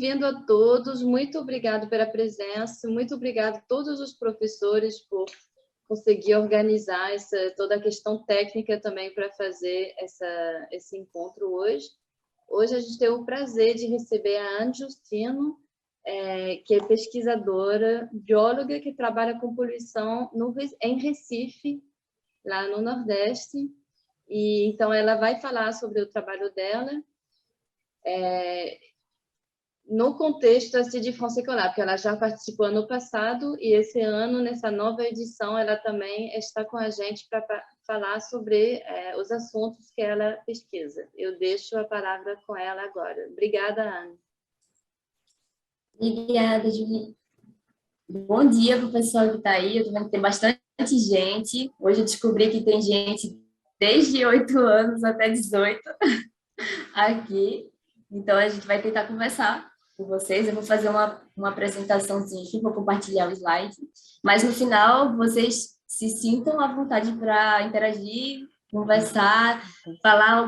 bem-vindo a todos, muito obrigado pela presença, muito obrigado a todos os professores por conseguir organizar toda a questão técnica também para fazer esse encontro hoje. Hoje a gente tem o prazer de receber a Anne Justino, que é pesquisadora, bióloga, que trabalha com poluição em Recife, lá no Nordeste. E então ela vai falar sobre o trabalho dela no contexto de France Ecolab, porque ela já participou ano passado e esse ano, nessa nova edição, ela também está com a gente para falar sobre os assuntos que ela pesquisa. Eu deixo a palavra com ela agora. Obrigada, Anne. Obrigada, Julie. Bom dia para o pessoal que está aí. Eu estou vendo que tem bastante gente. Hoje eu descobri que tem gente desde 8 anos até 18 aqui. Então, a gente vai tentar conversar com vocês. Eu vou fazer uma apresentaçãozinha aqui, vou compartilhar o slide. Mas, no final, vocês se sintam à vontade para interagir, conversar, falar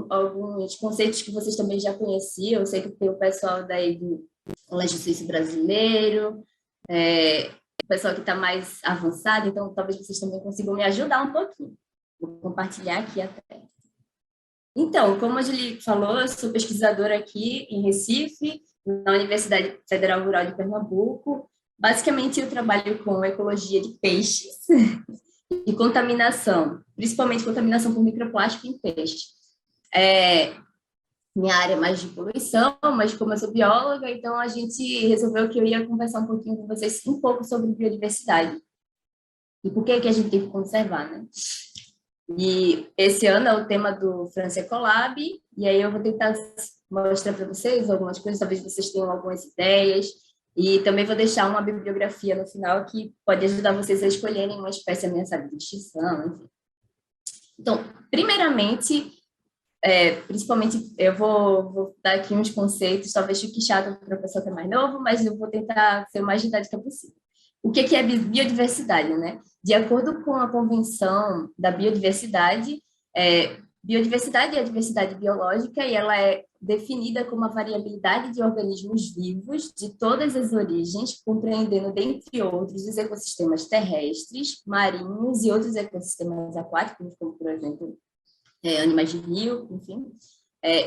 alguns conceitos que vocês também já conheciam. Eu sei que tem o pessoal daí do Colégio Suíço Brasileiro, o pessoal que está mais avançado, então talvez vocês também consigam me ajudar um pouquinho. Vou compartilhar aqui a tela. Então, como a Julie falou, eu sou pesquisadora aqui em Recife, na Universidade Federal Rural de Pernambuco. Basicamente, eu trabalho com ecologia de peixes e contaminação, principalmente contaminação por microplástico em peixe. Minha área é mais de poluição, mas como eu sou bióloga, então a gente resolveu que eu ia conversar um pouquinho com vocês, um pouco sobre biodiversidade. E por que a gente tem que conservar, né? E esse ano é o tema do France Ecolab, e aí eu vou tentar mostrar para vocês algumas coisas, talvez vocês tenham algumas ideias, e também vou deixar uma bibliografia no final que pode ajudar vocês a escolherem uma espécie ameaçada de extinção, enfim. Então, primeiramente, principalmente, eu vou dar aqui uns conceitos, talvez fique chato para o pessoal que é mais novo, mas eu vou tentar ser o mais didática possível. O que é biodiversidade, né? De acordo com a Convenção da Biodiversidade, biodiversidade é a diversidade biológica e ela é definida como a variabilidade de organismos vivos de todas as origens, compreendendo, dentre outros, os ecossistemas terrestres, marinhos e outros ecossistemas aquáticos, como, por exemplo, animais de rio, enfim,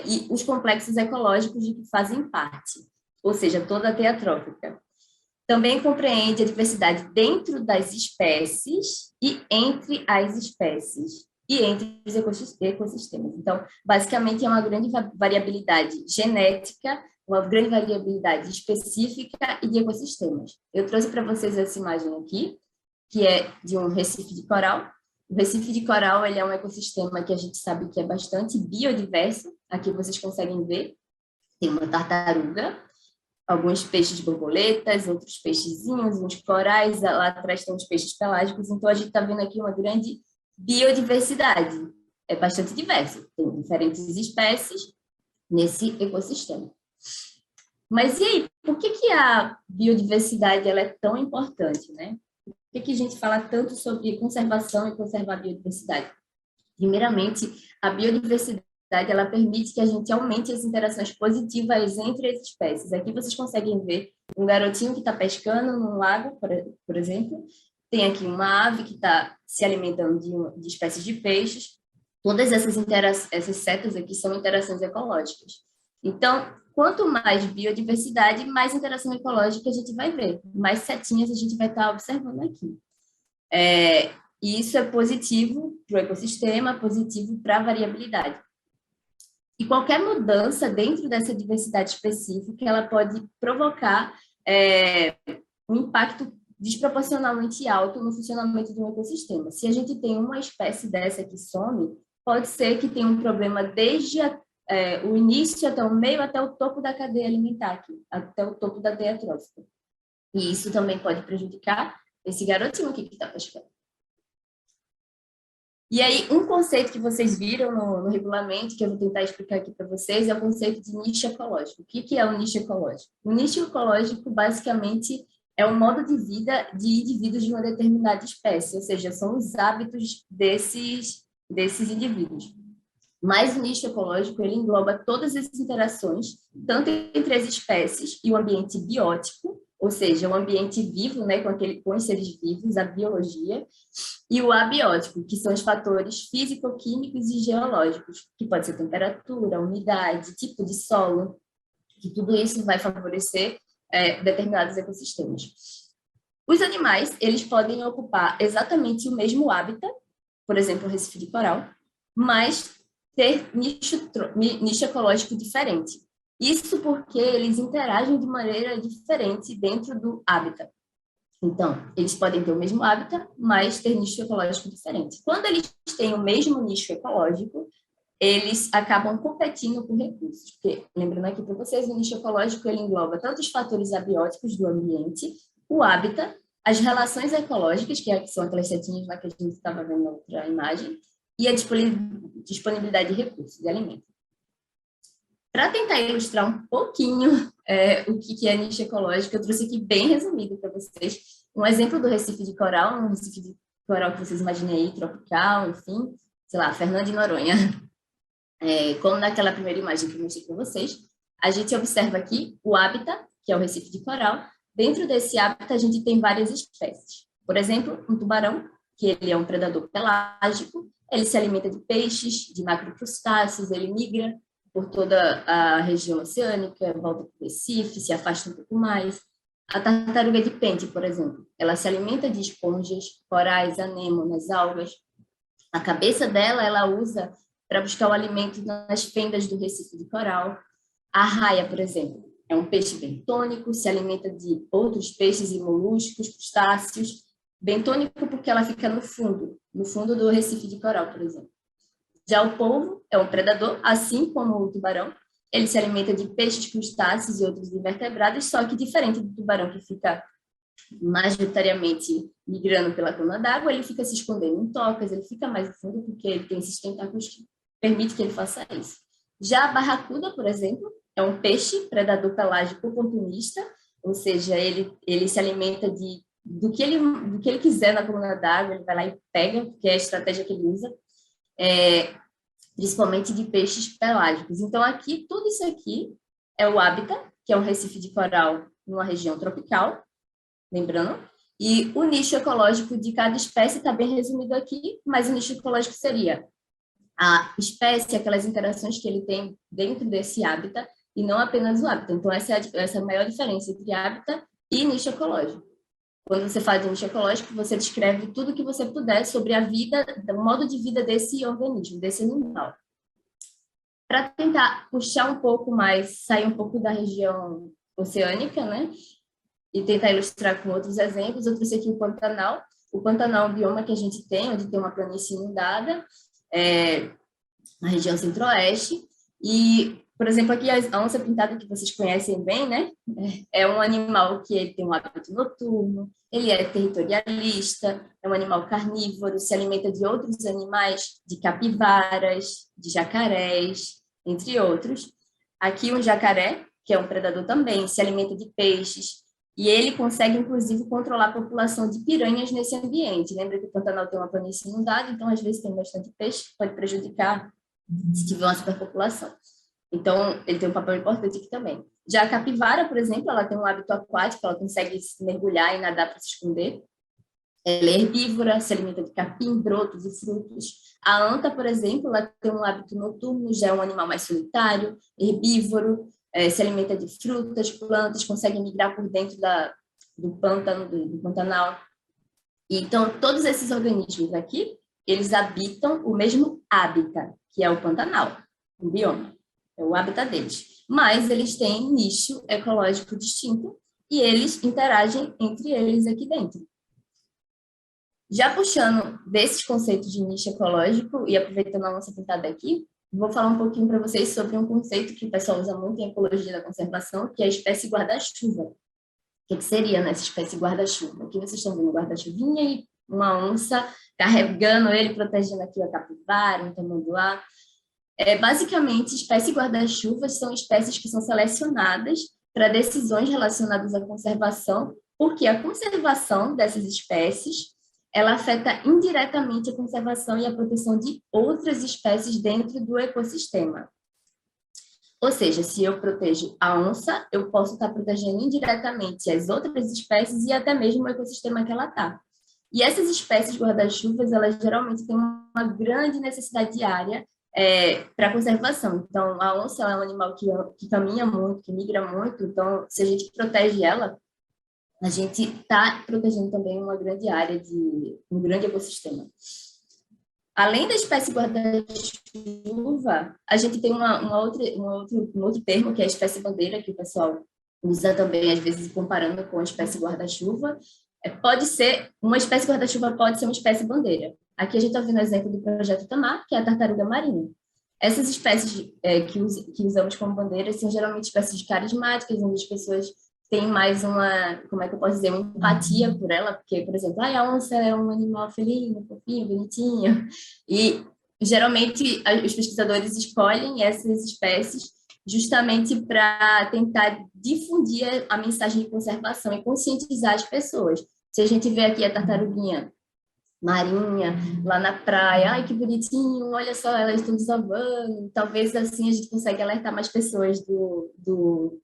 e os complexos ecológicos de que fazem parte, ou seja, toda a teia trófica. Também compreende a diversidade dentro das espécies e entre as espécies e entre os ecossistemas. Então, basicamente, é uma grande variabilidade genética, uma grande variabilidade específica e de ecossistemas. Eu trouxe para vocês essa imagem aqui, que é de um recife de coral. O recife de coral ele é um ecossistema que a gente sabe que é bastante biodiverso. Aqui vocês conseguem ver, tem uma tartaruga, alguns peixes borboletas, outros peixezinhos, uns corais, lá atrás tem uns peixes pelágicos, então a gente está vendo aqui uma grande biodiversidade, é bastante diverso, tem diferentes espécies nesse ecossistema. Mas e aí, por que a biodiversidade ela é tão importante, né? Por que a gente fala tanto sobre conservação e conservar a biodiversidade? Primeiramente, a biodiversidade ela permite que a gente aumente as interações positivas entre as espécies. Aqui vocês conseguem ver um garotinho que está pescando num lago, por exemplo. Tem aqui uma ave que está se alimentando de espécies de peixes. Todas essas setas aqui são interações ecológicas. Então, quanto mais biodiversidade, mais interação ecológica a gente vai ver. Mais setinhas a gente vai estar observando aqui. E isso é positivo para o ecossistema, positivo para a variabilidade. E qualquer mudança dentro dessa diversidade específica, ela pode provocar um impacto desproporcionalmente alto no funcionamento de um ecossistema. Se a gente tem uma espécie dessa que some, pode ser que tenha um problema desde o início até o meio, até o topo da cadeia alimentar, aqui, até o topo da teia trófica. E isso também pode prejudicar esse garotinho aqui que está pescando. E aí, um conceito que vocês viram no regulamento, que eu vou tentar explicar aqui para vocês, é o conceito de nicho ecológico. O que é o nicho ecológico? O nicho ecológico, basicamente, é o modo de vida de indivíduos de uma determinada espécie, ou seja, são os hábitos desses indivíduos. Mas o nicho ecológico, ele engloba todas essas interações, tanto entre as espécies e o ambiente biótico, ou seja, o ambiente vivo, né, com os seres vivos, a biologia, e o abiótico, que são os fatores físico-químicos e geológicos, que pode ser temperatura, umidade, tipo de solo, que tudo isso vai favorecer determinados ecossistemas. Os animais, eles podem ocupar exatamente o mesmo hábitat, por exemplo, o recife de coral, mas ter nicho ecológico diferente. Isso porque eles interagem de maneira diferente dentro do hábitat. Então, eles podem ter o mesmo hábitat, mas ter nicho ecológico diferente. Quando eles têm o mesmo nicho ecológico, eles acabam competindo por recursos. Porque, lembrando aqui para vocês, o nicho ecológico ele engloba tanto os fatores abióticos do ambiente, o hábitat, as relações ecológicas, que são aquelas setinhas lá que a gente estava vendo na outra imagem, e a disponibilidade de recursos, de alimentos. Para tentar ilustrar um pouquinho o que é nicho ecológico, eu trouxe aqui bem resumido para vocês um exemplo do recife de coral, um recife de coral que vocês imaginem aí, tropical, enfim, sei lá, Fernando de Noronha. Como naquela primeira imagem que eu mostrei para vocês, a gente observa aqui o hábitat, que é o recife de coral. Dentro desse hábitat, a gente tem várias espécies. Por exemplo, um tubarão, que ele é um predador pelágico, ele se alimenta de peixes, de macrocrustáceos, ele migra por toda a região oceânica, volta para o Recife, se afasta um pouco mais. A tartaruga de pente, por exemplo, ela se alimenta de esponjas, corais, anêmonas, algas. A cabeça dela, ela usa para buscar o alimento nas fendas do recife de coral. A raia, por exemplo, é um peixe bentônico, se alimenta de outros peixes e moluscos, crustáceos. Bentônico porque ela fica no fundo do recife de coral, por exemplo. Já o polvo é um predador, assim como o tubarão. Ele se alimenta de peixes, crustáceos e outros invertebrados, só que diferente do tubarão, que fica majoritariamente migrando pela cama d'água, ele fica se escondendo em tocas, ele fica mais no fundo porque ele tem esses tentáculos que permite que ele faça isso. Já a barracuda, por exemplo, é um peixe predador pelágico oportunista, ou seja, ele se alimenta do que ele quiser na coluna d'água, ele vai lá e pega, porque é a estratégia que ele usa, principalmente de peixes pelágicos. Então, aqui, tudo isso aqui é o hábitat, que é um recife de coral numa região tropical, lembrando, e o nicho ecológico de cada espécie está bem resumido aqui, mas o nicho ecológico seria a espécie, aquelas interações que ele tem dentro desse hábitat, e não apenas o hábitat. Então, essa é a maior diferença entre hábitat e nicho ecológico. Quando você fala de nicho ecológico, você descreve tudo que você puder sobre a vida, o modo de vida desse organismo, desse animal. Para tentar puxar um pouco mais, sair um pouco da região oceânica, né? E tentar ilustrar com outros exemplos, eu trouxe aqui o Pantanal. O Pantanal é um bioma que a gente tem, onde tem uma planície inundada, na região centro-oeste. E, por exemplo, aqui a onça pintada, que vocês conhecem bem, né? É um animal que ele tem um hábito noturno, ele é territorialista, é um animal carnívoro, se alimenta de outros animais, de capivaras, de jacarés, entre outros. Aqui um jacaré, que é um predador também, se alimenta de peixes, e ele consegue, inclusive, controlar a população de piranhas nesse ambiente. Lembra que o Pantanal tem uma planície inundada, então, às vezes, tem bastante peixe, pode prejudicar se tiver uma superpopulação. Então, ele tem um papel importante aqui também. Já a capivara, por exemplo, ela tem um hábito aquático, ela consegue mergulhar e nadar para se esconder. Ela é herbívora, se alimenta de capim, brotos e frutos. A anta, por exemplo, ela tem um hábito noturno, já é um animal mais solitário, herbívoro, se alimenta de frutas, plantas, consegue migrar por dentro do pântano, do Pantanal. Então, todos esses organismos aqui, eles habitam o mesmo hábitat, que é o Pantanal, o bioma. É o hábitat deles. Mas eles têm nicho ecológico distinto e eles interagem entre eles aqui dentro. Já puxando desses conceitos de nicho ecológico e aproveitando a nossa pintada aqui, vou falar um pouquinho para vocês sobre um conceito que o pessoal usa muito em ecologia da conservação, que é a espécie guarda-chuva. O que seria nessa espécie guarda-chuva? Aqui vocês estão vendo um guarda-chuvinha e uma onça carregando ele, protegendo aqui a capivara, um tamanduá. Basicamente, espécies guarda-chuvas são espécies que são selecionadas para decisões relacionadas à conservação, porque a conservação dessas espécies ela afeta indiretamente a conservação e a proteção de outras espécies dentro do ecossistema. Ou seja, se eu protejo a onça, eu posso estar protegendo indiretamente as outras espécies e até mesmo o ecossistema que ela está. E essas espécies guarda-chuvas, elas geralmente têm uma grande necessidade diária para conservação. Então, a onça é um animal que caminha muito, que migra muito, então, se a gente protege ela, a gente está protegendo também uma grande área um grande ecossistema. Além da espécie guarda-chuva, a gente tem um outro termo, que é a espécie bandeira, que o pessoal usa também, às vezes, comparando com a espécie guarda-chuva. Pode ser, uma espécie guarda-chuva pode ser uma espécie bandeira. Aqui a gente está vendo o exemplo do projeto Tamar, que é a tartaruga marinha. Essas espécies que usamos como bandeiras são geralmente espécies carismáticas, onde as pessoas têm mais como é que eu posso dizer, uma empatia por ela, porque, por exemplo, a onça é um animal felino, fofinho, bonitinho, e geralmente os pesquisadores escolhem essas espécies justamente para tentar difundir a mensagem de conservação e conscientizar as pessoas. Se a gente vê aqui a tartaruguinha marinha, lá na praia, ai, que bonitinho, olha só, elas estão desovando, talvez assim a gente consiga alertar mais pessoas do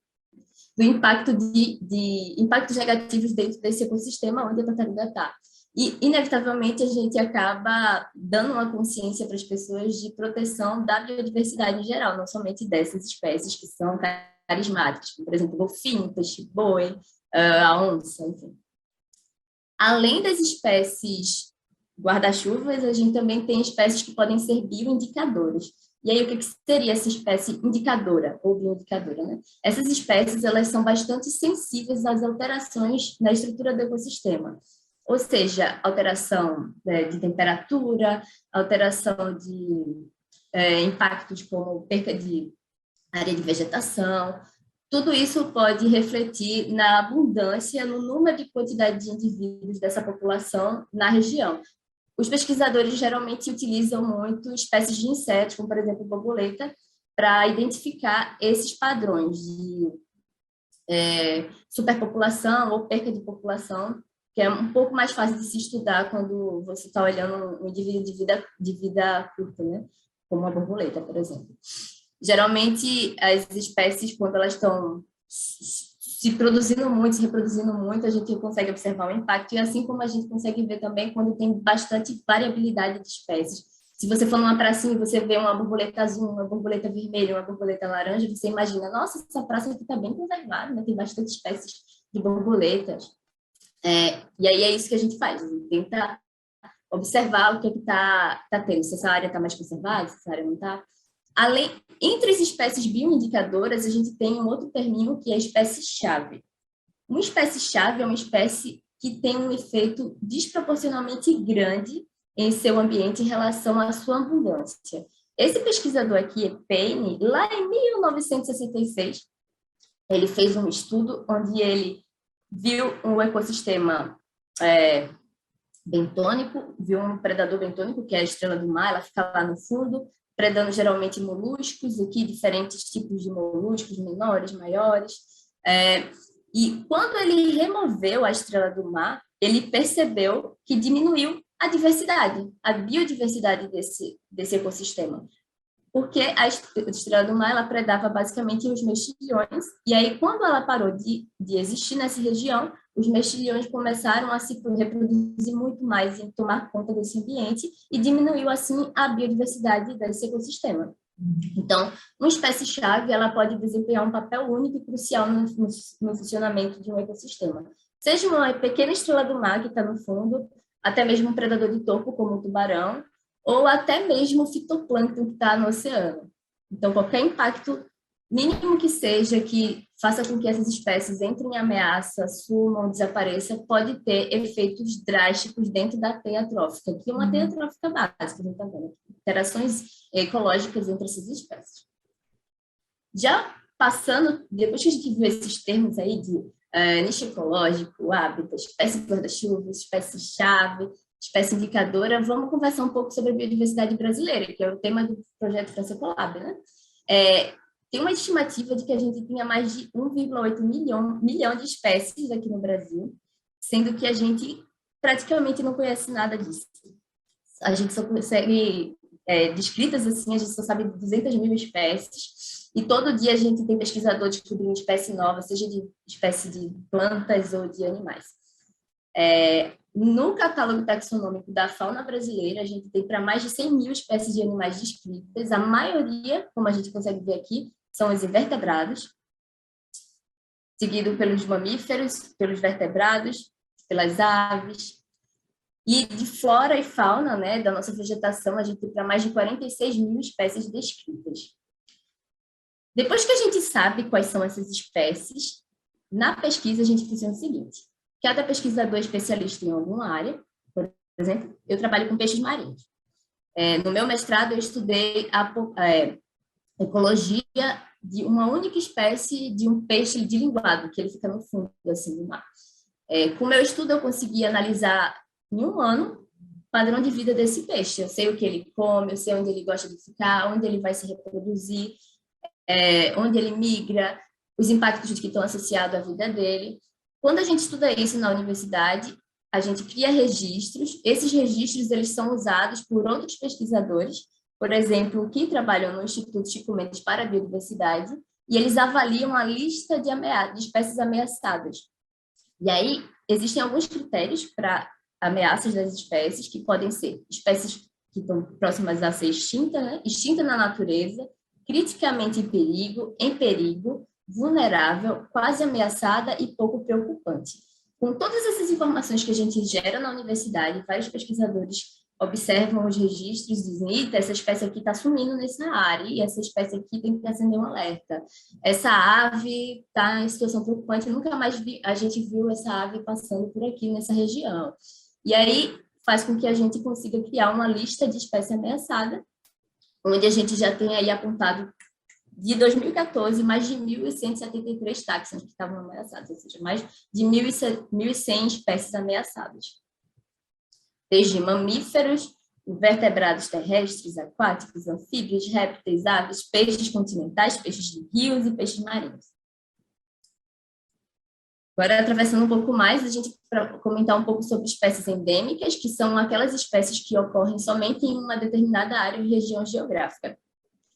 impacto de impactos negativos dentro desse ecossistema onde a tartaruga está. E, inevitavelmente, a gente acaba dando uma consciência para as pessoas de proteção da biodiversidade em geral, não somente dessas espécies que são carismáticas, como, por exemplo, o golfinho, peixe-boi, a onça, enfim. Além das espécies guarda-chuvas, a gente também tem espécies que podem ser bioindicadores. E aí, o que seria essa espécie indicadora, ou bioindicadora, né? Essas espécies, elas são bastante sensíveis às alterações na estrutura do ecossistema. Ou seja, alteração de temperatura, alteração de impactos como perca de área de vegetação. Tudo isso pode refletir na abundância, no número de quantidade de indivíduos dessa população na região. Os pesquisadores geralmente utilizam muito espécies de insetos, como, por exemplo, borboleta, para identificar esses padrões de superpopulação ou perca de população, que é um pouco mais fácil de se estudar quando você está olhando um indivíduo de vida curta, né? Como a borboleta, por exemplo. Geralmente, as espécies, quando elas estão se produzindo muito, se reproduzindo muito, a gente consegue observar o impacto, e assim como a gente consegue ver também quando tem bastante variabilidade de espécies. Se você for numa pracinha e você vê uma borboleta azul, uma borboleta vermelha, uma borboleta laranja, você imagina, nossa, essa praça aqui está bem conservada, né? Tem bastante espécies de borboletas. E aí é isso que a gente faz, a gente tenta observar o que está tendo, se essa área está mais conservada, se essa área não está. Entre as espécies bioindicadoras, a gente tem um outro termo que é a espécie-chave. Uma espécie-chave é uma espécie que tem um efeito desproporcionalmente grande em seu ambiente em relação à sua abundância. Esse pesquisador aqui, Payne, lá em 1966, ele fez um estudo onde ele viu um ecossistema bentônico, viu um predador bentônico, que é a estrela do mar, ela fica lá no fundo, predando geralmente moluscos, aqui diferentes tipos de moluscos, menores, maiores. E quando ele removeu a estrela do mar, ele percebeu que diminuiu a biodiversidade desse ecossistema. Porque a estrela do mar, ela predava basicamente os mexilhões, e aí quando ela parou de existir nessa região, os mexilhões começaram a se reproduzir muito mais e tomar conta desse ambiente, e diminuiu assim a biodiversidade desse ecossistema. Então, uma espécie-chave, ela pode desempenhar um papel único e crucial no funcionamento de um ecossistema. Seja uma pequena estrela do mar que está no fundo, até mesmo um predador de topo, como o tubarão, ou até mesmo o fitoplâncton que está no oceano. Então, qualquer impacto mínimo que seja, que faça com que essas espécies entrem em ameaça, sumam, desapareçam, pode ter efeitos drásticos dentro da teia trófica, que é uma teia trófica básica, tá vendo? Interações ecológicas entre essas espécies. Já passando, depois que a gente viu esses termos aí de nicho ecológico, hábitat, espécie guarda-chuva, espécie-chave, espécie indicadora, vamos conversar um pouco sobre a biodiversidade brasileira, que é o tema do projeto França Colab, né? Tem uma estimativa de que a gente tinha mais de 1,8 milhão de espécies aqui no Brasil, sendo que a gente praticamente não conhece nada disso. A gente só consegue, descritas assim, a gente só sabe de 200 mil espécies, e todo dia a gente tem pesquisador descobrindo espécie nova, seja de espécie de plantas ou de animais. No catálogo taxonômico da fauna brasileira, a gente tem para mais de 100 mil espécies de animais descritas. A maioria, como a gente consegue ver aqui, são os invertebrados, seguido pelos mamíferos, pelos vertebrados, pelas aves. E de flora e fauna, né, da nossa vegetação, a gente tem para mais de 46 mil espécies descritas. Depois que a gente sabe quais são essas espécies, na pesquisa a gente funciona o seguinte: cada pesquisador é especialista em alguma área. Por exemplo, eu trabalho com peixes marinhos. No meu mestrado, eu estudei a ecologia de uma única espécie de um peixe de linguado, que ele fica no fundo assim, do mar. Com o meu estudo, eu consegui analisar em um ano o padrão de vida desse peixe. Eu sei o que ele come, eu sei onde ele gosta de ficar, onde ele vai se reproduzir, onde ele migra, os impactos que estão associados à vida dele. Quando a gente estuda isso na universidade, a gente cria registros. Esses registros eles são usados por outros pesquisadores, por exemplo, que trabalham no Instituto Chico Mendes para a Biodiversidade, e eles avaliam a lista de espécies ameaçadas. E aí, existem alguns critérios para ameaças das espécies, que podem ser espécies que estão próximas a ser extintas, né? Extinta na natureza, criticamente em perigo, vulnerável, quase ameaçada e pouco preocupante. Com todas essas informações que a gente gera na universidade, vários pesquisadores observam os registros e dizem: eita, essa espécie aqui está sumindo nessa área, e essa espécie aqui tem que acender um alerta. Essa ave está em situação preocupante, nunca mais a gente viu essa ave passando por aqui nessa região. E aí faz com que a gente consiga criar uma lista de espécies ameaçadas, onde a gente já tem aí apontado, de 2014, mais de 1.173 táxons que estavam ameaçados, ou seja, mais de 1.100 espécies ameaçadas. Desde mamíferos, vertebrados terrestres, aquáticos, anfíbios, répteis, aves, peixes continentais, peixes de rios e peixes marinhos. Agora, atravessando um pouco mais, a gente vai comentar um pouco sobre espécies endêmicas, que são aquelas espécies que ocorrem somente em uma determinada área ou região geográfica.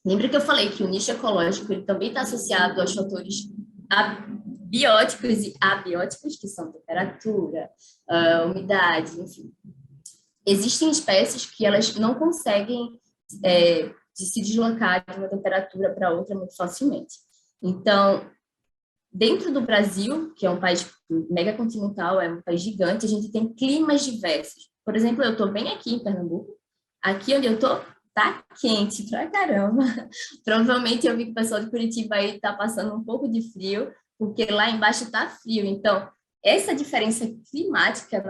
Lembra que eu falei que o nicho ecológico ele também está associado aos fatores bióticos e abióticos, que são temperatura, umidade, enfim. Existem espécies que elas não conseguem se deslocar de uma temperatura para outra muito facilmente. Então, dentro do Brasil, que é um país megacontinental, é um país gigante, a gente tem climas diversos. Por exemplo, eu estou bem aqui em Pernambuco. Aqui onde eu estou, tá quente pra caramba. Provavelmente eu vi que o pessoal de Curitiba aí tá passando um pouco de frio, porque lá embaixo tá frio. Então, essa diferença climática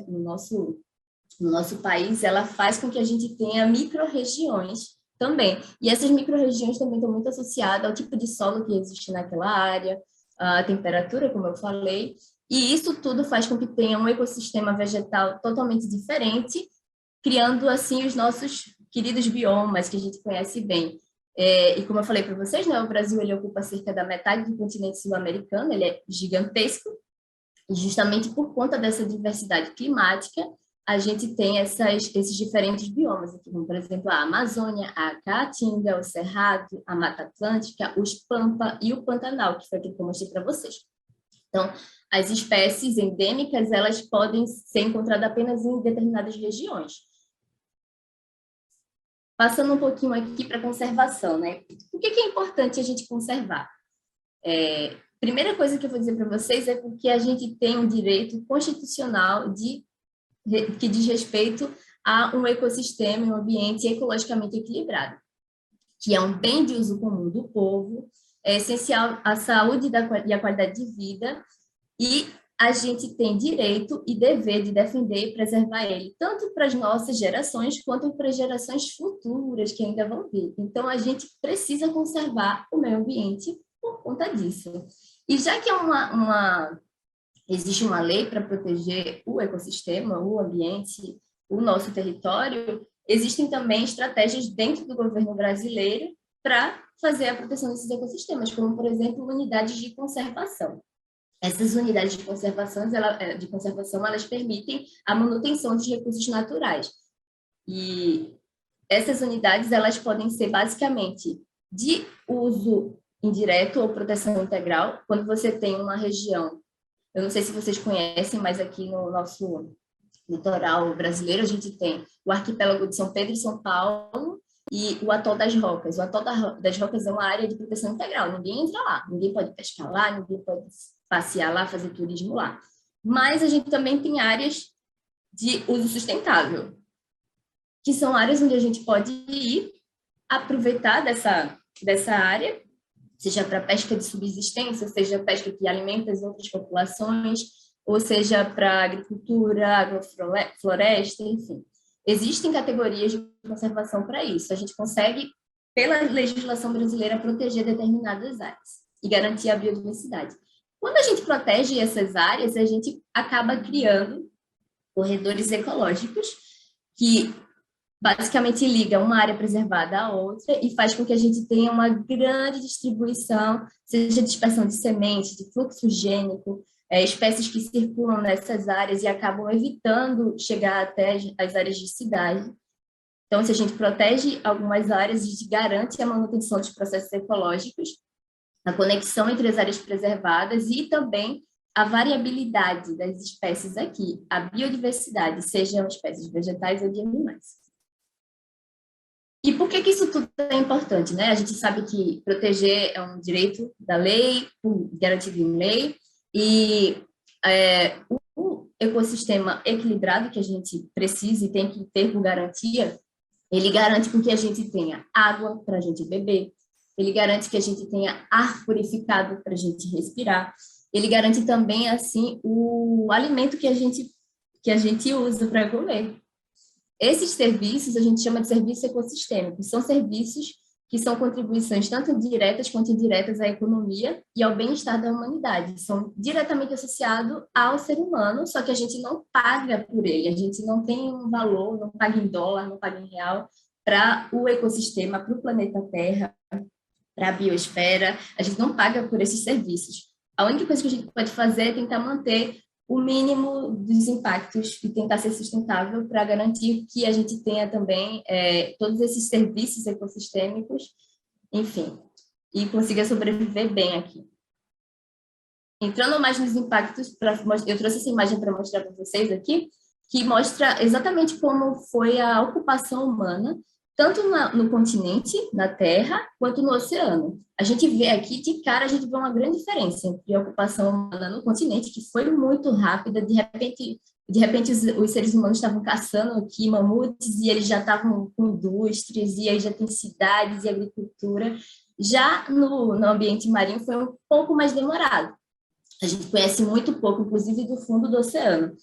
no nosso país, ela faz com que a gente tenha micro-regiões também. E essas micro-regiões também estão muito associadas ao tipo de solo que existe naquela área, a temperatura, como eu falei, e isso tudo faz com que tenha um ecossistema vegetal totalmente diferente, criando, assim, os nossos queridos biomas, que a gente conhece bem. E como eu falei para vocês, né, o Brasil ele ocupa cerca da metade do continente sul-americano, ele é gigantesco, e justamente por conta dessa diversidade climática, a gente tem esses diferentes biomas aqui, como, por exemplo, a Amazônia, a Caatinga, o Cerrado, a Mata Atlântica, os Pampa e o Pantanal, que foi aquilo que eu mostrei para vocês. Então, as espécies endêmicas, elas podem ser encontradas apenas em determinadas regiões. Passando um pouquinho aqui para a conservação, né? Por que é importante a gente conservar? Primeira coisa que eu vou dizer para vocês é porque a gente tem um direito constitucional que diz respeito a um ecossistema, um ambiente ecologicamente equilibrado, que é um bem de uso comum do povo, é essencial à saúde e à qualidade de vida, e a gente tem direito e dever de defender e preservar ele, tanto para as nossas gerações, quanto para as gerações futuras que ainda vão vir. Então, a gente precisa conservar o meio ambiente por conta disso. E já que existe uma lei para proteger o ecossistema, o ambiente, o nosso território, existem também estratégias dentro do governo brasileiro para fazer a proteção desses ecossistemas, como, por exemplo, unidades de conservação. Essas unidades de conservação, elas permitem a manutenção dos recursos naturais. E essas unidades, elas podem ser basicamente de uso indireto ou proteção integral, quando você tem uma região, eu não sei se vocês conhecem, mas aqui no nosso litoral brasileiro, a gente tem o arquipélago de São Pedro e São Paulo e o Atol das Rocas. O Atol das Rocas é uma área de proteção integral, ninguém entra lá, ninguém pode pescar lá, ninguém pode passear lá, fazer turismo lá. Mas a gente também tem áreas de uso sustentável, que são áreas onde a gente pode ir aproveitar dessa área, seja para pesca de subsistência, seja pesca que alimenta as outras populações, ou seja para agricultura, agrofloresta, enfim. Existem categorias de conservação para isso. A gente consegue, pela legislação brasileira, proteger determinadas áreas e garantir a biodiversidade. Quando a gente protege essas áreas, a gente acaba criando corredores ecológicos que basicamente liga uma área preservada à outra e faz com que a gente tenha uma grande distribuição, seja dispersão de sementes, de fluxo gênico, espécies que circulam nessas áreas e acabam evitando chegar até as áreas de cidade. Então, se a gente protege algumas áreas, a gente garante a manutenção dos processos ecológicos, a conexão entre as áreas preservadas e também a variabilidade das espécies aqui, a biodiversidade, sejam espécies vegetais ou de animais. E por que isso tudo é importante, né? A gente sabe que proteger é um direito da lei, garantido em lei, e o ecossistema equilibrado que a gente precisa e tem que ter por garantia, ele garante com que a gente tenha água para a gente beber, ele garante que a gente tenha ar purificado para a gente respirar, ele garante também, assim, o alimento que a gente usa para comer. Esses serviços a gente chama de serviços ecossistêmicos, são serviços que são contribuições tanto diretas quanto indiretas à economia e ao bem-estar da humanidade, são diretamente associados ao ser humano, só que a gente não paga por ele, a gente não tem um valor, não paga em dólar, não paga em real para o ecossistema, para o planeta Terra, para a biosfera, a gente não paga por esses serviços. A única coisa que a gente pode fazer é tentar manter o mínimo dos impactos e tentar ser sustentável para garantir que a gente tenha também todos esses serviços ecossistêmicos, enfim, e consiga sobreviver bem aqui. Entrando mais nos impactos, eu trouxe essa imagem para mostrar para vocês aqui, que mostra exatamente como foi a ocupação humana, tanto no continente, na Terra, quanto no oceano. A gente vê aqui, de cara, a gente vê uma grande diferença entre a ocupação humana no continente, que foi muito rápida, de repente os seres humanos estavam caçando aqui mamutes e eles já estavam com indústrias, e aí já tem cidades e agricultura. Já no ambiente marinho foi um pouco mais demorado. A gente conhece muito pouco, inclusive, do fundo do oceano.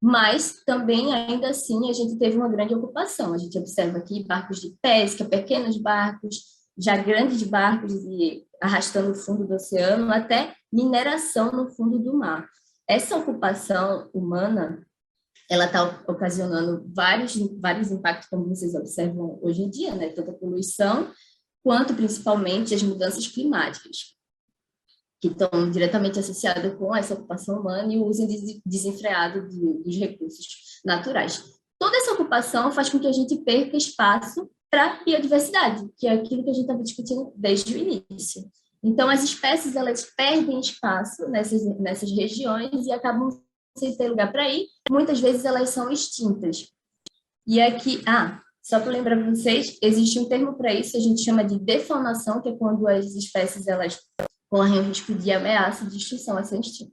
Mas também, ainda assim, a gente teve uma grande ocupação. A gente observa aqui barcos de pesca, pequenos barcos, já grandes barcos e arrastando o fundo do oceano, até mineração no fundo do mar. Essa ocupação humana, ela está ocasionando vários impactos, como vocês observam hoje em dia, né? Tanto a poluição, quanto, principalmente, as mudanças climáticas, que estão diretamente associadas com essa ocupação humana e o uso desenfreado dos recursos naturais. Toda essa ocupação faz com que a gente perca espaço para a biodiversidade, que é aquilo que a gente estava discutindo desde o início. Então, as espécies, elas perdem espaço nessas regiões e acabam sem ter lugar para ir. Muitas vezes, elas são extintas. E aqui, só para lembrar para vocês, existe um termo para isso, a gente chama de defaunação, que é quando as espécies, elas correm o risco de ameaça de extinção a ser extinta.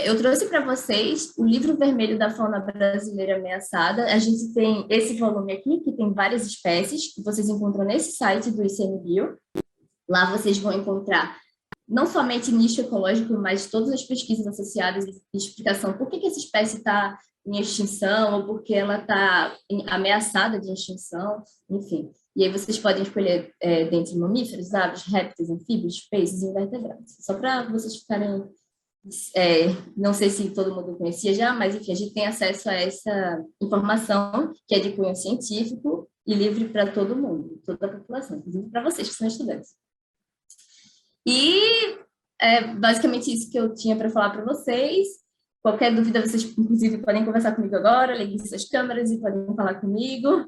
Eu trouxe para vocês o livro vermelho da fauna brasileira ameaçada. A gente tem esse volume aqui, que tem várias espécies, que vocês encontram nesse site do ICMBio. Lá vocês vão encontrar não somente nicho ecológico, mas todas as pesquisas associadas e explicação por que essa espécie está em extinção ou porque ela está ameaçada de extinção, enfim. E aí vocês podem escolher dentre mamíferos, aves, répteis, anfíbios, peixes e invertebrados. Só para vocês ficarem... não sei se todo mundo conhecia já, mas enfim, a gente tem acesso a essa informação que é de cunho científico e livre para todo mundo, toda a população, inclusive para vocês que são estudantes. E é basicamente isso que eu tinha para falar para vocês. Qualquer dúvida, vocês, inclusive, podem conversar comigo agora, liguem suas câmeras e podem falar comigo.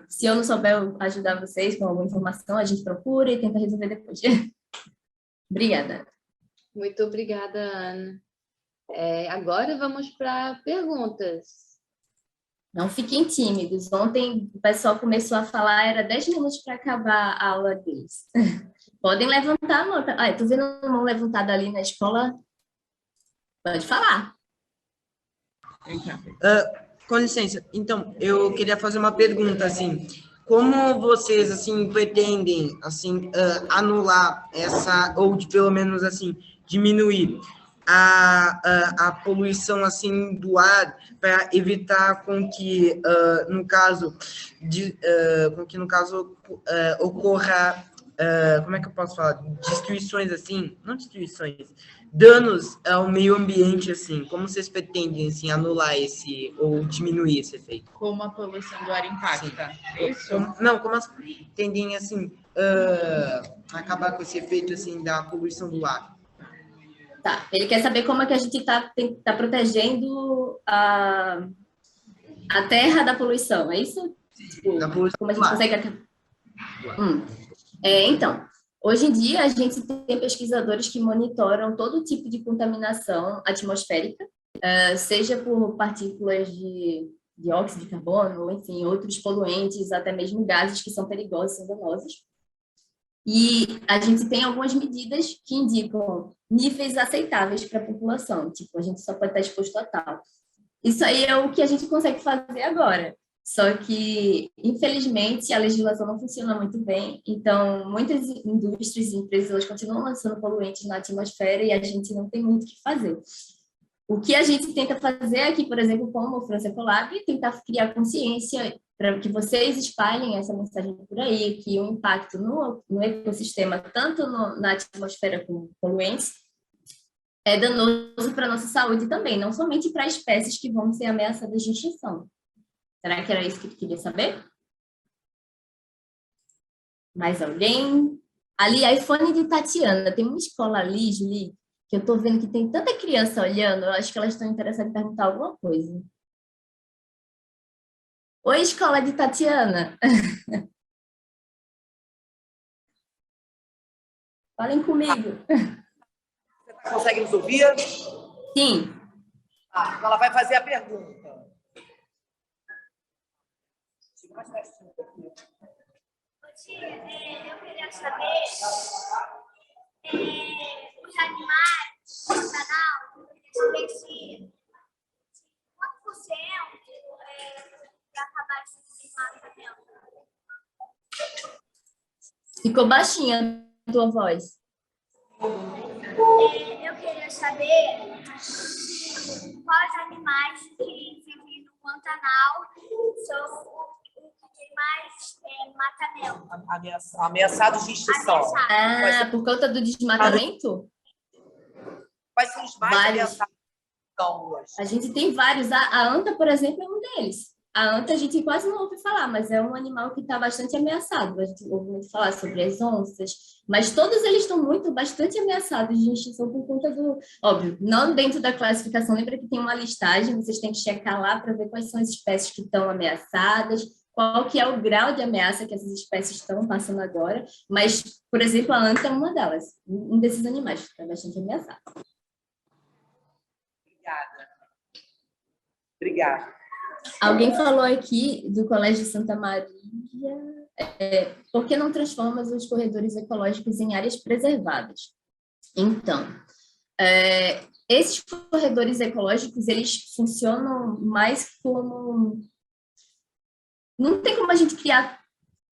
Se eu não souber ajudar vocês com alguma informação, a gente procura e tenta resolver depois. Obrigada. Muito obrigada, Ana. Agora vamos para perguntas. Não fiquem tímidos. Ontem o pessoal começou a falar, era 10 minutos para acabar a aula deles. Podem levantar a mão. Estou vendo uma mão levantada ali na escola. Pode falar. Com licença, então, eu queria fazer uma pergunta, assim, como vocês, assim, pretendem, assim, anular essa, ou pelo menos, assim, diminuir a poluição, assim, do ar, para evitar com que, no caso, ocorra, como é que eu posso falar? Destruições, assim, não destruições, danos ao meio ambiente, assim, como vocês pretendem, assim, anular ou diminuir esse efeito? Como a poluição do ar impacta? Isso? Como as tendem, assim, acabar com esse efeito, assim, da poluição do ar? Tá, ele quer saber como é que a gente tá protegendo a terra da poluição, é isso? Tipo, Da poluição como a gente do ar. consegue... Então, hoje em dia a gente tem pesquisadores que monitoram todo tipo de contaminação atmosférica, seja por partículas de dióxido de carbono, ou enfim, outros poluentes, até mesmo gases que são perigosos, são danosos. E a gente tem algumas medidas que indicam níveis aceitáveis para a população, tipo, a gente só pode estar exposto a tal. Isso aí é o que a gente consegue fazer agora. Só que, infelizmente, a legislação não funciona muito bem, então muitas indústrias e empresas elas continuam lançando poluentes na atmosfera e a gente não tem muito o que fazer. O que a gente tenta fazer aqui, por exemplo, como o França Ecolab, é tentar criar consciência para que vocês espalhem essa mensagem por aí, que o impacto no ecossistema, tanto na atmosfera como poluentes, é danoso para a nossa saúde também, não somente para espécies que vão ser ameaçadas de extinção. Será que era isso que tu queria saber? Mais alguém? Ali, iPhone de Tatiana. Tem uma escola ali, Julie, que eu tô vendo que tem tanta criança olhando, eu acho que elas estão interessadas em perguntar alguma coisa. Oi, escola de Tatiana. Falem comigo. Você consegue nos ouvir? Sim. Então ela vai fazer a pergunta. Eu queria saber os animais do canal, eu queria saber se quanto por cento para acabar esse desmatamento. Ficou baixinha a tua voz. Eu queria saber quais animais que vivem no Pantanal são o que tem mais matamento. Ameaçados de extinção. Por conta do desmatamento? Quais são os mais Vários. ameaçados de extinção hoje? A gente tem vários. A anta, por exemplo, é um deles. A anta a gente quase não ouve falar, mas é um animal que está bastante ameaçado. A gente ouve muito falar sobre as onças, mas todos eles estão bastante ameaçados de extinção por conta do... Óbvio, não dentro da classificação. Lembra que tem uma listagem, vocês têm que checar lá para ver quais são as espécies que estão ameaçadas, qual que é o grau de ameaça que essas espécies estão passando agora. Mas, por exemplo, a anta é uma delas, um desses animais que está bastante ameaçado. Obrigada. Alguém falou aqui do Colégio Santa Maria, por que não transformas os corredores ecológicos em áreas preservadas? Então, esses corredores ecológicos, eles funcionam mais como... Não tem como a gente criar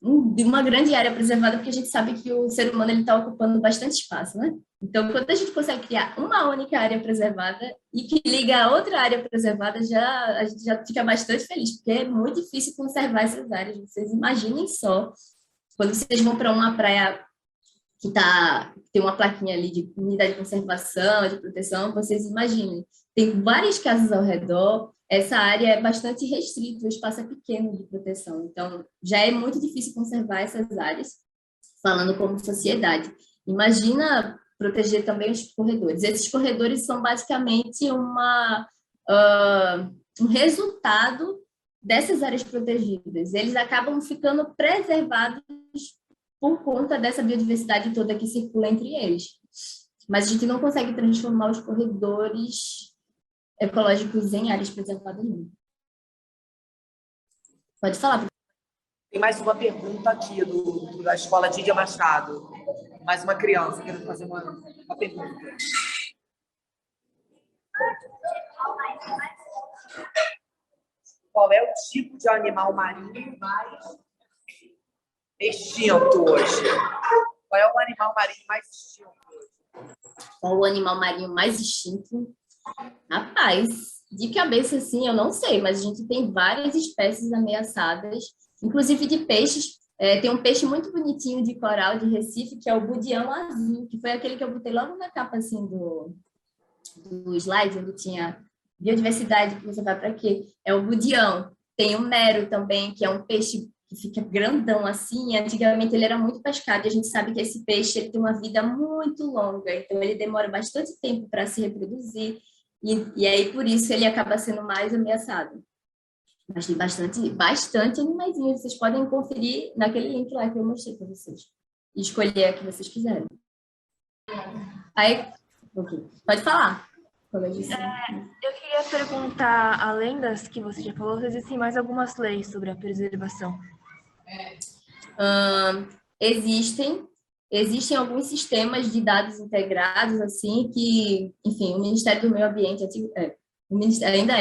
uma grande área preservada, porque a gente sabe que o ser humano está ocupando bastante espaço, né? Então, quando a gente consegue criar uma única área preservada e que liga a outra área preservada, a gente já fica bastante feliz, porque é muito difícil conservar essas áreas. Vocês imaginem só, quando vocês vão para uma praia que tem uma plaquinha ali de unidade de conservação, de proteção, vocês imaginem, tem várias casas ao redor, essa área é bastante restrita, o espaço é pequeno de proteção, então já é muito difícil conservar essas áreas, falando como sociedade. Imagina proteger também os corredores. Esses corredores são basicamente um resultado dessas áreas protegidas. Eles acabam ficando preservados por conta dessa biodiversidade toda que circula entre eles. Mas a gente não consegue transformar os corredores ecológicos em áreas preservadas, não. Pode falar. Tem mais uma pergunta aqui da escola Dídia Machado. Mais uma criança querendo fazer uma pergunta. Qual é o tipo de animal marinho mais extinto hoje? Qual é o animal marinho mais extinto hoje? Qual o animal marinho mais extinto? Rapaz, de cabeça assim, eu não sei, mas a gente tem várias espécies ameaçadas, inclusive de peixes. Tem um peixe muito bonitinho de coral de Recife, que é o budião azul, que foi aquele que eu botei logo na capa assim, do slide, onde tinha biodiversidade, que você vai para quê? É o budião. Tem o mero também, que é um peixe que fica grandão assim. Antigamente ele era muito pescado, e a gente sabe que esse peixe ele tem uma vida muito longa, então ele demora bastante tempo para se reproduzir, e aí por isso ele acaba sendo mais ameaçado. Mas tem bastante animaizinhos. Vocês podem conferir naquele link lá que eu mostrei para vocês. E escolher a que vocês quiserem. Aí, okay. Pode falar. Como eu disse. Eu queria perguntar, além das que você já falou, se existem mais algumas leis sobre a preservação? Existem alguns sistemas de dados integrados, assim, que, enfim, o Ministério do Meio Ambiente,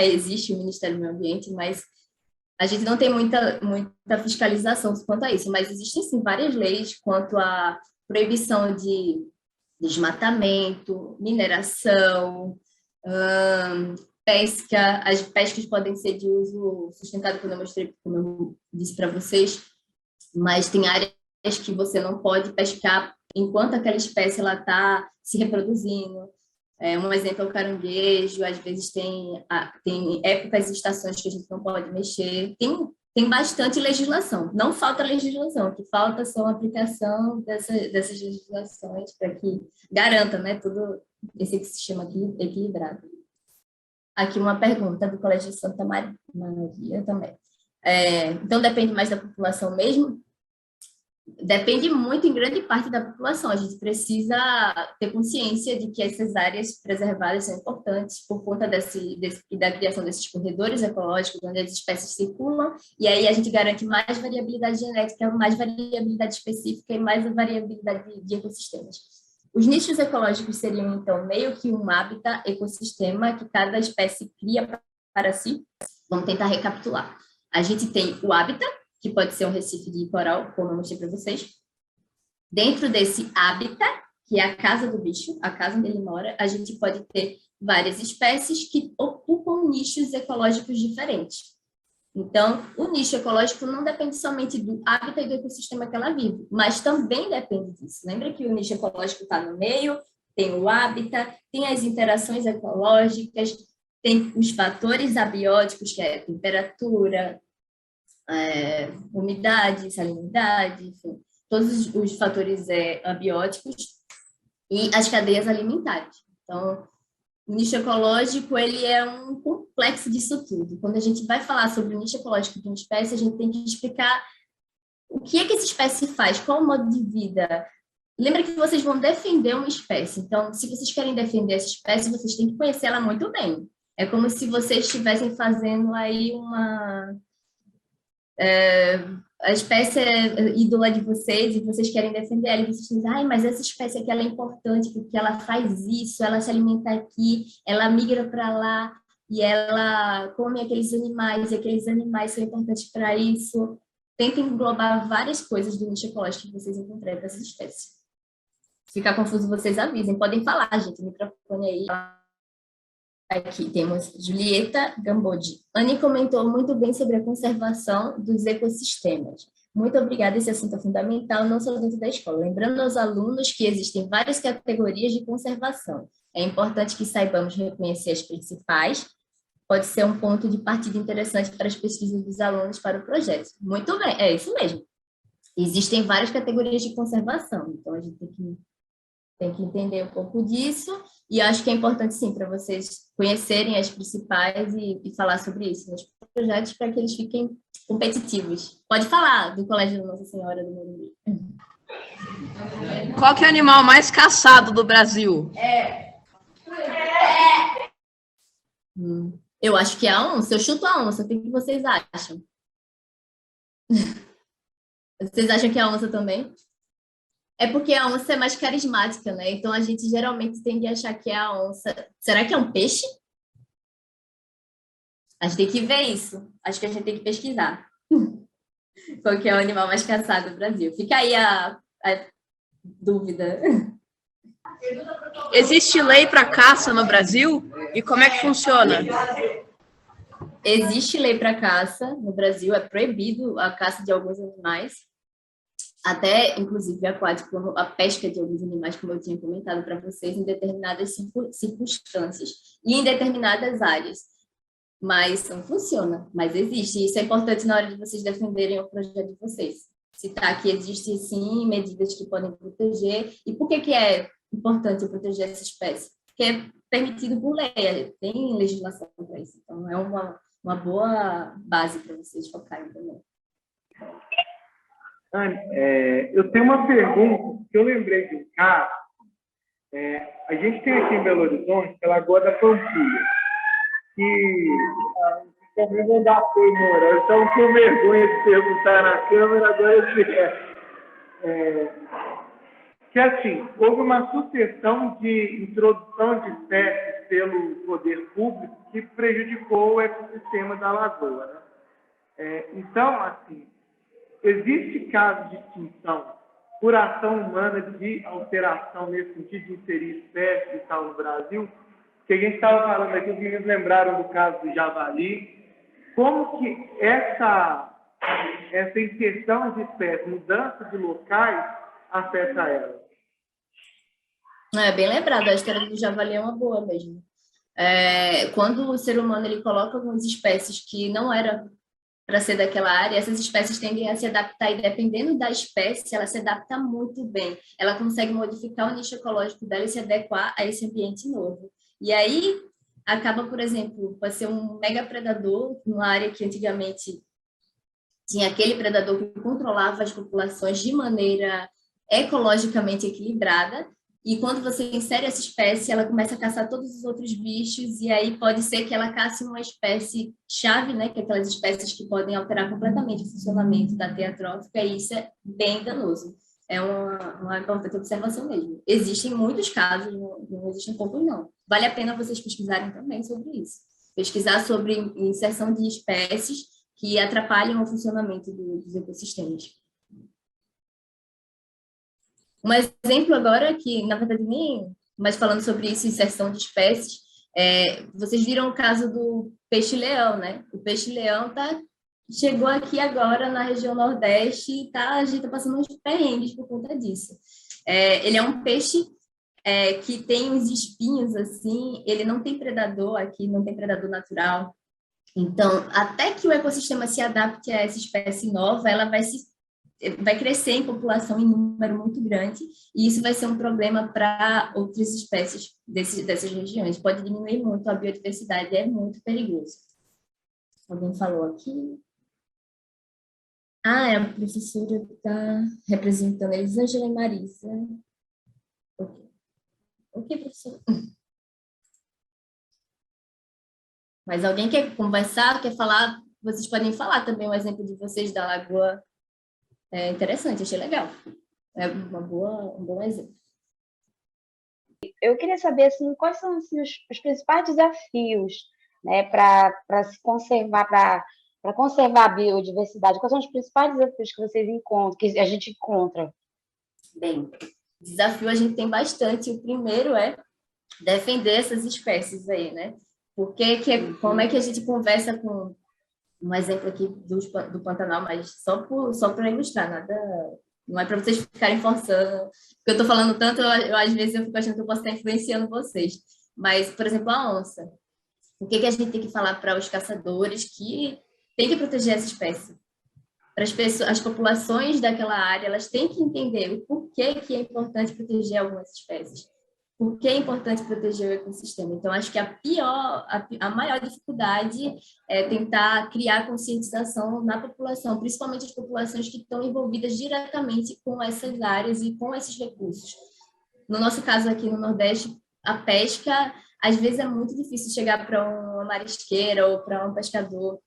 existe o Ministério do Meio Ambiente, mas a gente não tem muita fiscalização quanto a isso, mas existem, sim, várias leis quanto à proibição de desmatamento, mineração, pesca. As pescas podem ser de uso sustentado, como eu disse para vocês, mas tem áreas que você não pode pescar enquanto aquela espécie está se reproduzindo. Um exemplo é o caranguejo. Às vezes tem épocas e estações que a gente não pode mexer. Tem bastante legislação. Não falta legislação, o que falta são a aplicação dessas legislações para que garanta, né, todo esse ecossistema aqui equilibrado. Aqui uma pergunta do Colégio de Santa Maria também. Então, depende mais da população mesmo? Depende muito, em grande parte, da população. A gente precisa ter consciência de que essas áreas preservadas são importantes por conta da criação desses corredores ecológicos, onde as espécies circulam, e aí a gente garante mais variabilidade genética, mais variabilidade específica e mais variabilidade de ecossistemas. Os nichos ecológicos seriam, então, meio que um hábitat, ecossistema, que cada espécie cria para si. Vamos tentar recapitular. A gente tem o hábitat, que pode ser um recife de coral, como eu mostrei para vocês. Dentro desse hábitat, que é a casa do bicho, a casa onde ele mora, a gente pode ter várias espécies que ocupam nichos ecológicos diferentes. Então, o nicho ecológico não depende somente do hábitat e do ecossistema que ela vive, mas também depende disso. Lembra que o nicho ecológico está no meio, tem o hábitat, tem as interações ecológicas, tem os fatores abióticos, que é a temperatura, umidade, salinidade, enfim, todos os fatores abióticos e as cadeias alimentares. Então, o nicho ecológico ele é um complexo disso tudo. Quando a gente vai falar sobre o nicho ecológico de uma espécie, a gente tem que explicar o que é que essa espécie faz, qual o modo de vida. Lembra que vocês vão defender uma espécie. Então, se vocês querem defender essa espécie, vocês têm que conhecer ela muito bem. É como se vocês estivessem fazendo aí a espécie é ídola de vocês e vocês querem defender ela, e vocês dizem, mas essa espécie aqui ela é importante porque ela faz isso, ela se alimenta aqui, ela migra para lá e ela come aqueles animais, e aqueles animais são importantes para isso. Tentem englobar várias coisas do nicho ecológico que vocês encontrarem para essa espécie. Se ficar confuso, vocês avisem. Podem falar, gente, o microfone aí. Aqui temos Julieta Gambodi. Anne comentou muito bem sobre a conservação dos ecossistemas. Muito obrigada, esse assunto é fundamental, não só dentro da escola. Lembrando aos alunos que existem várias categorias de conservação. É importante que saibamos reconhecer as principais. Pode ser um ponto de partida interessante para as pesquisas dos alunos para o projeto. Muito bem, é isso mesmo. Existem várias categorias de conservação, então a gente tem que Tem que entender um pouco disso, e acho que é importante, sim, para vocês conhecerem as principais e falar sobre isso nos projetos, para que eles fiquem competitivos. Pode falar do Colégio Nossa Senhora do Morumbi. Qual que é o animal mais caçado do Brasil? Eu acho que é a onça. Eu chuto a onça. O que vocês acham? Vocês acham que é a onça também? É porque a onça é mais carismática, né? Então a gente geralmente tende a achar que é a onça. Será que é um peixe? A gente tem que ver isso. Acho que a gente tem que pesquisar. Qual que é o animal mais caçado do Brasil? Fica aí a dúvida. Existe lei para caça no Brasil? E como é que funciona? Existe lei para caça no Brasil, é proibido a caça de alguns animais, até inclusive aquático, como a pesca de alguns animais, como eu tinha comentado para vocês, em determinadas circunstâncias e em determinadas áreas. Mas não funciona, mas existe. E isso é importante na hora de vocês defenderem o projeto de vocês. Citar que existe, sim, medidas que podem proteger. E por que é importante proteger essa espécie? Porque é permitido por lei, tem legislação para isso. Então, é uma boa base para vocês focarem também. Anne, eu tenho uma pergunta que eu lembrei de um caso. A gente tem aqui em Belo Horizonte a Lagoa da Pampulha, que também vão dar apoio moral. Eu estava com vergonha de perguntar na câmera, agora eu sei. Que assim, houve uma sucessão de introdução de espécies pelo poder público que prejudicou o ecossistema da lagoa, né? Então, assim, existe caso de extinção por ação humana de alteração nesse sentido de inserir espécies e tal no Brasil? Porque a gente estava falando aqui, os meninos lembraram do caso do javali. Como que essa inserção de espécies, mudança de locais, afeta ela? É bem lembrado, a história do javali é uma boa mesmo. Quando o ser humano ele coloca algumas espécies que não eram para ser daquela área, essas espécies tendem a se adaptar, e dependendo da espécie, ela se adapta muito bem. Ela consegue modificar o nicho ecológico dela e se adequar a esse ambiente novo. E aí, acaba, por exemplo, pode ser um mega predador, numa área que antigamente tinha aquele predador que controlava as populações de maneira ecologicamente equilibrada, e quando você insere essa espécie, ela começa a caçar todos os outros bichos, e aí pode ser que ela caça uma espécie chave, né, que é aquelas espécies que podem alterar completamente o funcionamento da teia trófica, e isso é bem danoso. É uma importante observação mesmo. Existem muitos casos, não existem poucos não. Vale a pena vocês pesquisarem também sobre isso. Pesquisar sobre inserção de espécies que atrapalham o funcionamento dos ecossistemas. Um exemplo agora que, na verdade, nem... Mas falando sobre isso, inserção de espécies, vocês viram o caso do peixe-leão, né? O peixe-leão chegou aqui agora na região Nordeste e a gente está passando uns perrengues por conta disso. Ele é um peixe que tem uns espinhos, assim, ele não tem predador aqui, não tem predador natural. Então, até que o ecossistema se adapte a essa espécie nova, ela vai crescer em população em número muito grande, e isso vai ser um problema para outras espécies dessas regiões. Pode diminuir muito a biodiversidade, é muito perigoso. Alguém falou aqui? A professora está representando Elisângela e Marisa. Ok, professora. Mas alguém quer conversar, quer falar? Vocês podem falar também um exemplo de vocês da Lagoa. É interessante, achei legal. É um bom exemplo. Eu queria saber assim, quais são assim, os principais desafios, né, para se conservar, para conservar a biodiversidade. Quais são os principais desafios que vocês encontram, que a gente encontra? Bem, desafio a gente tem bastante. O primeiro é defender essas espécies aí, né? Porque como é que a gente conversa com um exemplo aqui do Pantanal, mas só para ilustrar, nada, não é para vocês ficarem forçando, porque eu estou falando tanto, às vezes eu fico achando que eu posso estar influenciando vocês. Mas, por exemplo, a onça. O que a gente tem que falar para os caçadores que tem que proteger essa espécie? para as pessoas, as populações daquela área, elas têm que entender o porquê que é importante proteger algumas espécies. Por que é importante proteger o ecossistema? Então, acho que a maior dificuldade é tentar criar conscientização na população, principalmente as populações que estão envolvidas diretamente com essas áreas e com esses recursos. No nosso caso aqui no Nordeste, a pesca, às vezes é muito difícil chegar para uma marisqueira ou para um pescador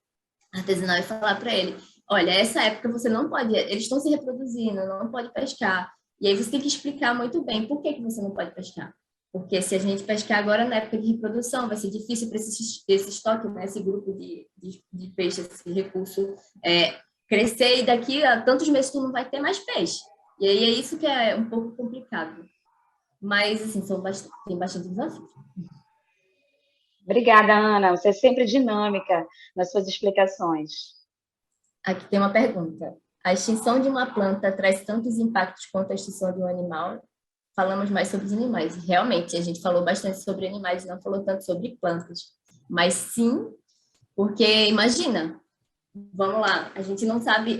artesanal e falar para ele, olha, essa época você não pode, eles estão se reproduzindo, não pode pescar. E aí você tem que explicar muito bem por que você não pode pescar. Porque se a gente pescar agora na época de reprodução, vai ser difícil para esse estoque, né, esse grupo de peixe, esse recurso, crescer, e daqui a tantos meses tu não vai ter mais peixe. E aí é isso que é um pouco complicado. Mas, assim, tem bastante desafio. Obrigada, Ana. Você é sempre dinâmica nas suas explicações. Aqui tem uma pergunta. A extinção de uma planta traz tantos impactos quanto a extinção de um animal? Falamos mais sobre os animais. Realmente, a gente falou bastante sobre animais e não falou tanto sobre plantas. Mas sim, porque imagina, vamos lá, a gente não sabe,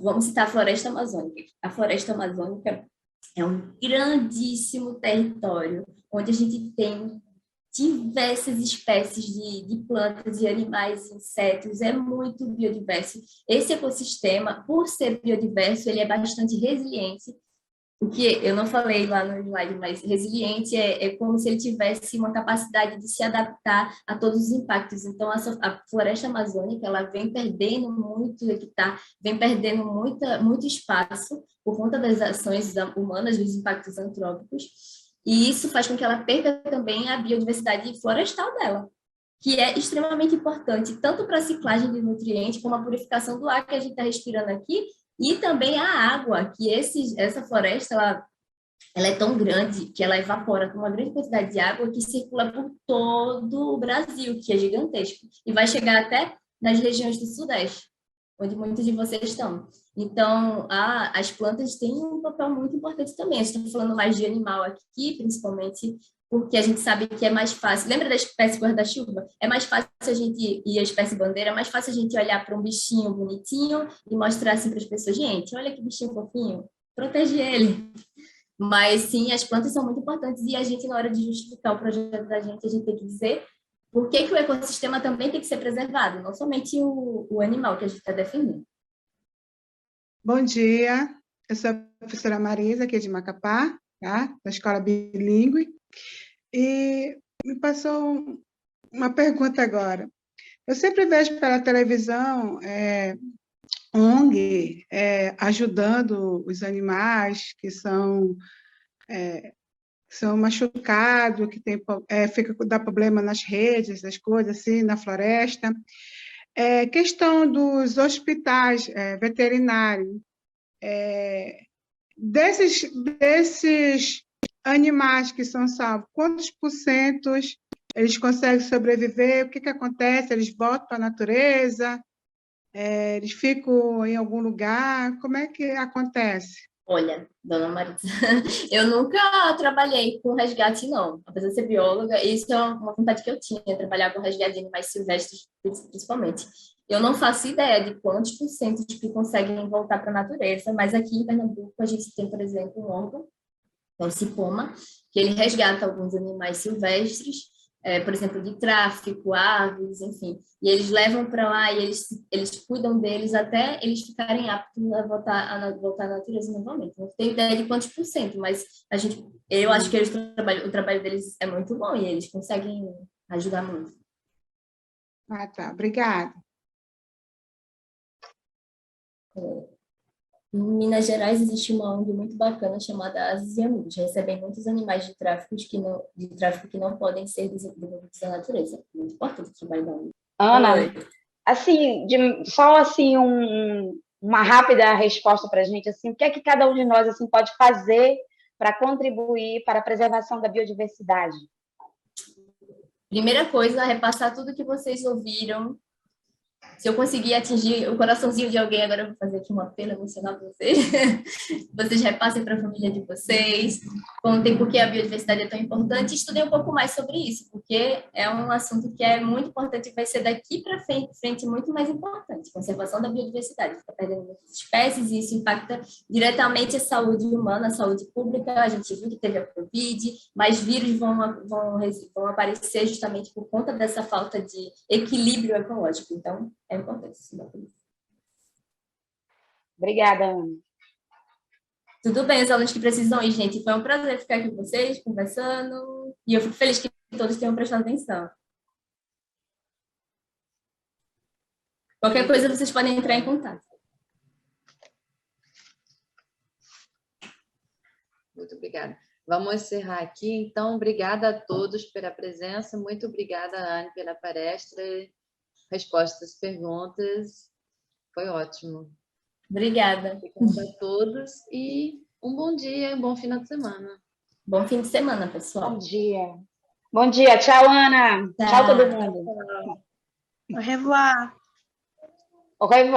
vamos citar a floresta amazônica. A floresta amazônica é um grandíssimo território onde a gente tem diversas espécies de plantas e animais, insetos, é muito biodiverso. Esse ecossistema, por ser biodiverso, ele é bastante resiliente. O que eu não falei lá no slide, mas resiliente é como se ele tivesse uma capacidade de se adaptar a todos os impactos. Então, a floresta amazônica, ela vem perdendo muito hectare, vem perdendo muito espaço por conta das ações humanas, dos impactos antrópicos, e isso faz com que ela perca também a biodiversidade florestal dela, que é extremamente importante, tanto para a ciclagem de nutrientes, como a purificação do ar que a gente está respirando aqui, e também a água, que essa floresta, ela é tão grande que ela evapora com uma grande quantidade de água que circula por todo o Brasil, que é gigantesco, e vai chegar até nas regiões do Sudeste, onde muitos de vocês estão. Então, as plantas têm um papel muito importante também. A gente está falando mais de animal aqui, principalmente porque a gente sabe que é mais fácil. Lembra da espécie guarda-chuva? É mais fácil a gente, e a espécie bandeira, é mais fácil a gente olhar para um bichinho bonitinho e mostrar assim para as pessoas, gente, olha que bichinho fofinho, protege ele. Mas sim, as plantas são muito importantes e a gente, na hora de justificar o projeto da gente, a gente tem que dizer por que o ecossistema também tem que ser preservado, não somente o animal que a gente está defendendo. Bom dia, eu sou a professora Marisa, aqui de Macapá, tá? Da Escola Bilíngue, e me passou uma pergunta agora. Eu sempre vejo pela televisão ONG ajudando os animais que são machucados, que dá problema nas redes, das coisas assim, na floresta. Questão dos hospitais veterinários, desses animais que são salvos, quantos porcentos eles conseguem sobreviver? O que acontece? Eles voltam para a natureza? Eles ficam em algum lugar? Como é que acontece? Olha, dona Marisa, eu nunca trabalhei com resgate, não. Apesar de ser bióloga, isso é uma vontade que eu tinha, trabalhar com resgate de animais silvestres, principalmente. Eu não faço ideia de quantos porcentos que conseguem voltar para a natureza, mas aqui em Pernambuco a gente tem, por exemplo, um órgão, que é o CIPOMA, que ele resgata alguns animais silvestres, por exemplo, de tráfico, aves, enfim. E eles levam para lá e eles cuidam deles até eles ficarem aptos a voltar à natureza novamente. Não tenho ideia de quantos por cento, mas eu acho que o trabalho deles é muito bom e eles conseguem ajudar muito. Ah, tá. Obrigada. Em Minas Gerais existe uma ONG muito bacana chamada Asas e Amigos. Recebem muitos animais de tráfico que não podem ser desenvolvidos na natureza. Muito importante o trabalho da ONG. Ana, assim, só assim uma rápida resposta para a gente, assim, o que é que cada um de nós assim pode fazer para contribuir para a preservação da biodiversidade? Primeira coisa, repassar tudo que vocês ouviram Se eu conseguir atingir o coraçãozinho de alguém, agora eu vou fazer aqui um apelo emocional para vocês. Vocês repassem para a família de vocês, contem por que a biodiversidade é tão importante e estudem um pouco mais sobre isso, porque é um assunto que é muito importante e vai ser daqui para frente muito mais importante. Conservação da biodiversidade, está perdendo muitas espécies e isso impacta diretamente a saúde humana, a saúde pública. A gente viu que teve a Covid, mais vírus vão aparecer justamente por conta dessa falta de equilíbrio ecológico. Então, é importante estudar por isso. Obrigada, Ana. Tudo bem, os alunos que precisam ir, gente. Foi um prazer ficar aqui com vocês, conversando. E eu fico feliz que todos tenham prestado atenção. Qualquer coisa, vocês podem entrar em contato. Muito obrigada. Vamos encerrar aqui. Então, obrigada a todos pela presença. Muito obrigada, Anne, pela palestra. Respostas, perguntas. Foi ótimo. Obrigada. Obrigada a todos e um bom dia, um bom final de semana. Bom fim de semana, pessoal. Bom dia. Bom dia. Tchau, Ana. Tchau todo mundo. Au revoir. Au revoir.